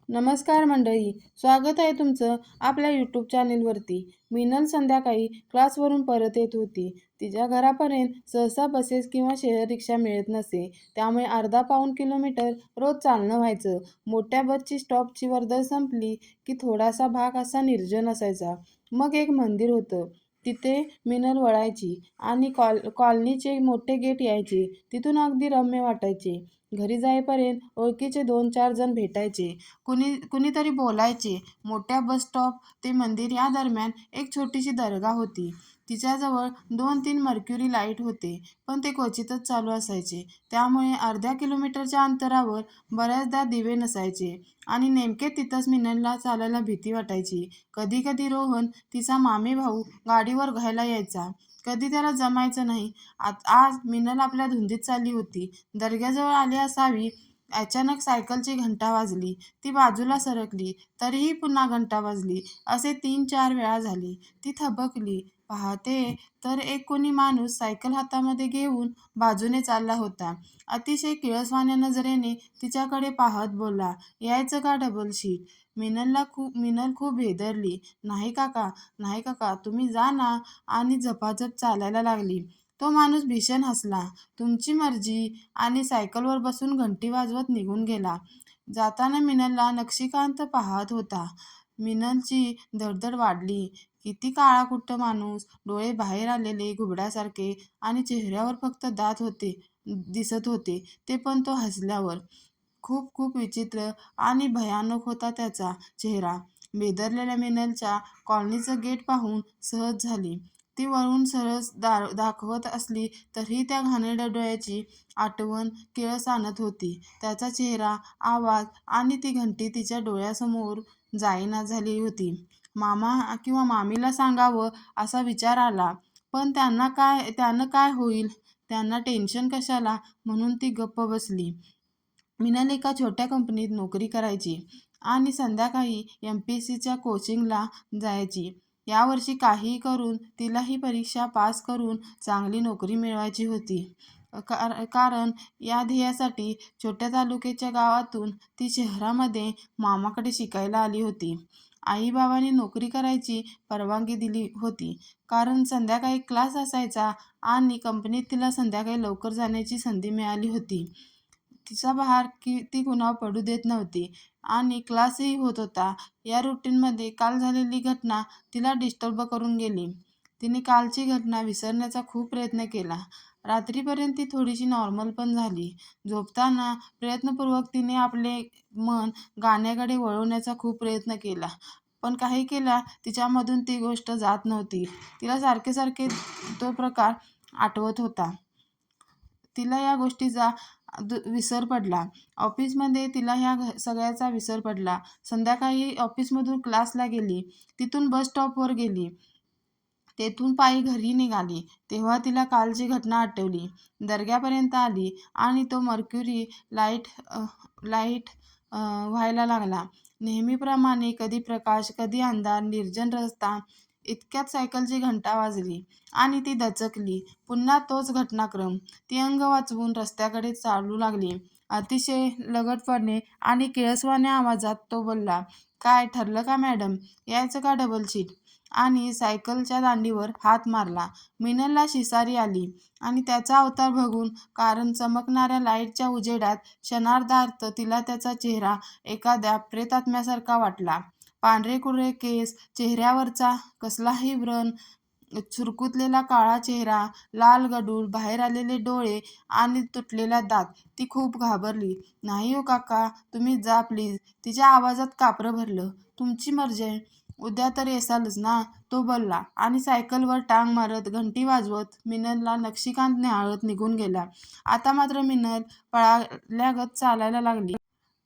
नमस्कार मंडळी, स्वागत आहे तुमचं आपल्या यूट्यूब चॅनेलवरती. मिनल संध्याकाळी क्लासवरून परत येत होती. तिच्या घरापर्यंत सहसा बसेस किंवा शेअर रिक्षा मिळत नसे, त्यामुळे अर्धा पाऊण किलोमीटर रोज चालणं व्हायचं. मोठ्या बसची स्टॉपची वर्दळ संपली की थोडासा भाग असा निर्जन असायचा. मग एक मंदिर होतं. तिथे मिनल वळायची आणि कॉलनीचे मोठे गेट यायचे. तिथून अगदी रम्य वाटायचे. घरी जाईपर्यंत ओळखीचे 2-4 जण भेटायचे. कुणीतरी बोलायचे. मोठ्या बस स्टॉप ते मंदिर या दरम्यान एक छोटीशी दर्गा होती. तिच्याजवळ 2-3 मर्क्युरी लाईट होते, पण ते क्वचितच चालू असायचे. त्यामुळे अर्ध्या किलोमीटरच्या अंतरावर बऱ्याचदा दिवे नसायचे आणि नेमके तिथंच मिनलला चालायला भीती वाटायची. कधी कधी रोहन, तिचा मामे भाऊ, गाडीवर घ्यायला यायचा. कधी त्याला जमायचं नाही. आज मिनल आपल्या धुंदीत चालली होती. दर्ग्याजवळ आली असावी, अचानक सायकलची घंटा वाजली. ती बाजूला सरकली, तरीही पुन्हा घंटा वाजली. असे 3-4 वेळा झाले. ती थबकली. पाहते तर एक कोणी माणूस सायकल हातामध्ये घेऊन बाजूने चालला होता. अतिशय किळसवाण्या नजरेने तिच्याकडे पाहत बोलला, "यायचं का डबल शीट?" मिनल खूप भेदरली. "नाही काका, नाही काका, तुम्ही जा ना." आणि झपाझप चालायला लागली. तो माणूस भीषण हसला. "तुमची मर्जी." आणि सायकलवर बसून घंटी वाजवत निघून गेला. जाताना मिनलला नक्षीकांत पाहत होता. मिनलची धडधड वाढली. किती काळाकुट्ट माणूस, डोळे बाहेर आलेले घुबडासारखे आणि चेहऱ्यावर फक्त दात दिसत होते, ते पण तो हसल्यावर. खूप खूप विचित्र आणि भयानक होता त्याचा चेहरा. बेदरलेल्या मिनलच्या कॉलनीचं गेट पाहून सहज झाली. ती वळून सरळ दाखवत असली तरीही त्या घाणेरड्या डोळ्याची आठवण किळस आणत होती. त्याचा चेहरा, आवाज आणि ती घंटी तिच्या डोळ्यासमोर जाईना झाली होती. मामा किंवा मामीला सांगावं असा विचार आला, पण त्यानं काय होईल? त्यांना टेन्शन कशाला? म्हणून ती गप्प बसली. मिनल एका छोट्या कंपनीत नोकरी करायची आणि संध्याकाळी MPSCच्या कोचिंगला जायची. यावर्षी काहीही करून तिला ही परीक्षा पास करून चांगली नोकरी मिळवायची होती. कारण या ध्येयासाठी छोट्या तालुक्याच्या गावातून ती शहरामध्ये मामाकडे शिकायला आली होती. आईबाबांनी नोकरी करायची परवानगी दिली होती, कारण संध्याकाळी क्लास असायचा आणि कंपनीत तिला संध्याकाळी लवकर जाण्याची संधी मिळाली होती. तिचा भार ती कुणावर पडू देत नव्हती आणि क्लासही होत होता. या रुटीनमध्ये काल झालेली घटना तिला डिस्टर्ब करून गेली. तिने कालची घटना विसरण्याचा खूप प्रयत्न केला. रात्रीपर्यंत ती थोडीशी नॉर्मल पण झाली. झोपताना प्रयत्नपूर्वक तिने आपले मन गाण्याकडे वळवण्याचा खूप प्रयत्न केला, पण काही केल्या तिच्यामधून ती गोष्ट जात नव्हती. तिला सारखे सारखे तो प्रकार आठवत होता. तिला या गोष्टीचा विसर पडला. ऑफिसमध्ये तिला ह्या सगळ्याचा विसर पडला. संध्याकाळी ऑफिसमधून क्लासला गेली. तिथून बस स्टॉपवर गेली. तेथून पायी घरी निघाली. तेव्हा तिला कालची घटना आठवली. दर्ग्यापर्यंत आली आणि तो मर्क्युरी लाईट व्हायला लागला. नेहमीप्रमाणे कधी प्रकाश, कधी अंधार, निर्जन रस्ता. इतक्यात सायकलची घंटा वाजली आणि ती दचकली. पुन्हा तोच घटनाक्रम. ती अंग वाचवून रस्त्याकडे चालू लागली. अतिशय लगडपणे आणि किळसवाण्या आवाजात तो बोलला, "काय ठरलं का मॅडम? यायचं का डबल शीट?" आणि सायकलच्या दांडीवर हात मारला. मिनलला शिसारी आली आणि त्याचा अवतार बघून, कारण चमकणाऱ्या लाईटच्या उजेडात क्षणार्धात तिला त्याचा चेहरा एखाद्या प्रेतात्म्यासारखा वाटला. पांढरेकुरळे केस, चेहऱ्यावरचा कसलाही व्रण, चुरकुतलेला काळा चेहरा, लाल गडूळ बाहेर आलेले डोळे आणि तुटलेला दात. ती खूप घाबरली. "नाही हो काका, तुम्ही जा प्लीज." तिच्या आवाजात कापरं भरलं. "तुमची मर्जी आहे. उद्या तर येसालच ना," तो बोलला आणि सायकलवर टांग मारत, घंटी वाजवत मिनलला नक्षीकांत न्याहाळत निघून गेला. आता मात्र मिनल पळाल्यागत चालायला लागली.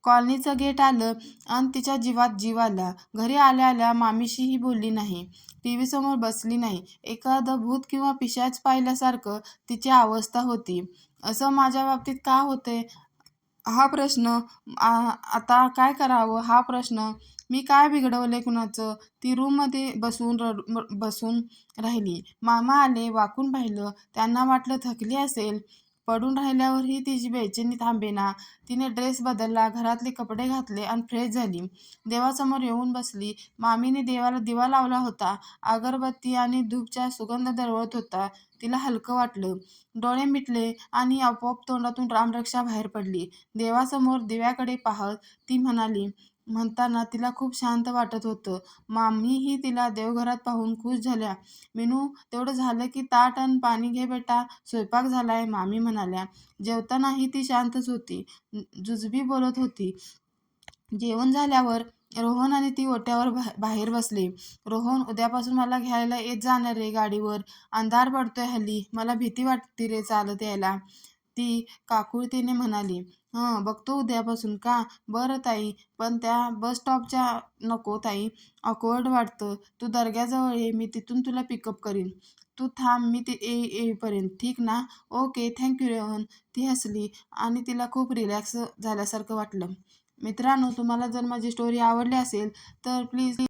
कॉलनीचं गेट आलं आणि तिच्या जीवात जीव आला. घरी आल्या आल्या मामीशीही बोलली नाही. टीव्हीसमोर बसली नाही. एखादं भूत किंवा पिशाच पाहिल्यासारखं तिची अवस्था होती. असं माझ्या बाबतीत का होतंय हा प्रश्न, आता काय करावं हा प्रश्न, मी काय बिघडवलंय कुणाचं? ती रूममध्ये बसून राहिली. मामा आले, वाकून पाहिलं. त्यांना वाटलं थकली असेल. पडून राहिल्यावरही तिची बेचैनी थांबेना. तिने ड्रेस बदलला, घरातले कपडे घातले आणि फ्रेश झाली. देवासमोर येऊन बसली. मामीने देवाला दिवा लावला होता. अगरबत्ती आणि धूपचा सुगंध दरवळत होता. तिला हलकं वाटलं. डोळे मिटले आणि आपोआप तोंडातून रामरक्षा बाहेर पडली. देवासमोर दिव्याकडे पाहत ती म्हणाली. म्हणताना तिला खूप शांत वाटत होतं. मामीही तिला देवघरात पाहून खुश झाल्या. "मीनू, तेवढं झालं की ताट आणि पाणी घे बेटा, स्वयंपाक झालाय," मामी म्हणाल्या. जेवतानाही ती शांतच होती. जुजबी बोलत होती. जेवण झाल्यावर रोहन आणि ती ओट्यावर बाहेर बसले. "रोहन, उद्यापासून मला घ्यायला येत जाणार रे गाडीवर. अंधार पडतोय हल्ली. मला भीती वाटते रे चालत यायला," ती काकुळतीने म्हणाली. "हं, बघतो उद्यापासून का? बरं ताई, पण त्या बस स्टॉपच्या नको ताई, ऑकवर्ड वाटतं. तू दर्ग्याजवळ ये, मी तिथून तुला पिकअप करीन. तू थांब मी येईपर्यंत, ठीक ना?" "Okay, thank you Rohan." ती हसली आणि तिला खूप रिलॅक्स झाल्यासारखं वाटलं. मित्रांनो, तुम्हाला जर माझी स्टोरी आवडली असेल तर प्लीज